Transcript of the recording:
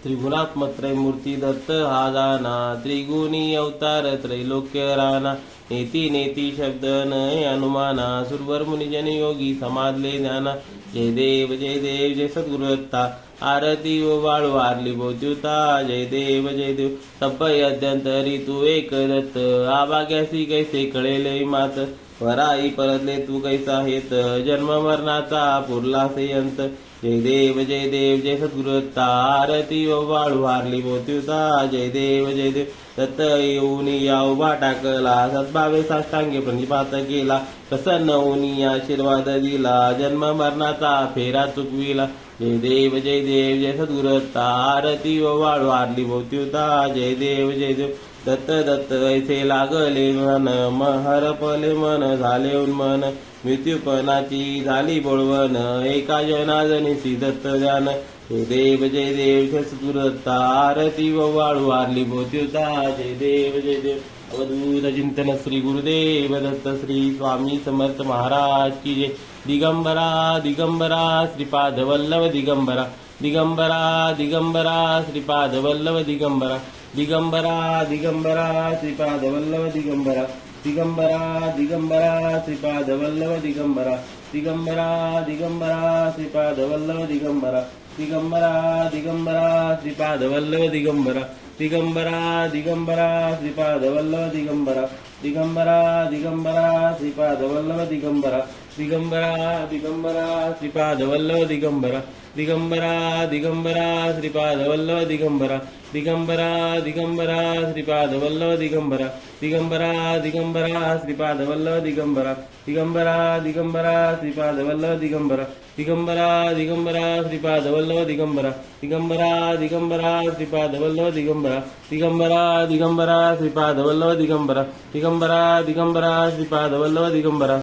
त्रिगुणात्मत्रय मूर्ती दत्त हा जाना, त्रिगुणी अवतार त्रैलोक्य राणा, नेती नेती शब्द नये अनुमाना, सुरवर मुनिजन योगी समाजले ज्ञाना, जय देव जय सद्गुरुदत्ता, आरती व वाळू आरली बोत्युता, जय देव सभ्य अध्यंतरी तू एक दत्त, आभाग्यासी कैसे कळेले मात, वराई परतले तू कैसा हेत, जन्म मरणाचा पुरला से अंत, जय देव जय सद्गुरुदत्ता, आरती व वाळू हारली मोत्युता, जय देव दत्त येऊन या उभा टाकला, सद्भावे साष्टांगे प्रणिपात केला, प्रसन्न होऊन आशीर्वाद दिला, जन्म मरणाचा फेरा चुकविला, जय देव जय सद्गुरुदत्ता, आरती व वाळू हारली मोत्युता, जय देव दत्त ऐसे लागले मन, हरपले मन झाले उन्मन, मृत्यूपणाची झाली बोळवण, एका जनाजनीसी दत्त ध्यान, जय देव सद्गुरुदत्ता, आरती व वाळू हारली मोत्युता, जय देव अवधूत चिंतन श्री गुरुदेव दत्त श्री स्वामी समर्थ महाराज की जय. दिगंबरा श्रीपाद वल्लभ दिगंबरा श्रीपाद वल्लभ दिगंबरा श्रीपाद वल्लभ दिगंबरा श्रीपाद वल्लभ दिगंबरा श्रीपाद वल्लभ दिगंबरा श्रीपाद वल्लभ दिगंबरा श्रीपाद वल्लभ दिगंबरा श्रीपाद वल्लभ दिगंबरा श्रीपाद वल्लभ दिगंबरा श्रीपाद वल्लभ दिगंबरा श्रीपाद वल्लभ दिगंबरा श्रीपाद वल्लभ दिगंबरा श्रीपाद वल्लभ दिगंबरा श्रीपाद वल्लभ दिगंबरा श्रीपाद वल्लभ दिगंबरा श्रीपाद वल्लभ दिगंबरा श्रीपाद वल्लभ दिगंबरा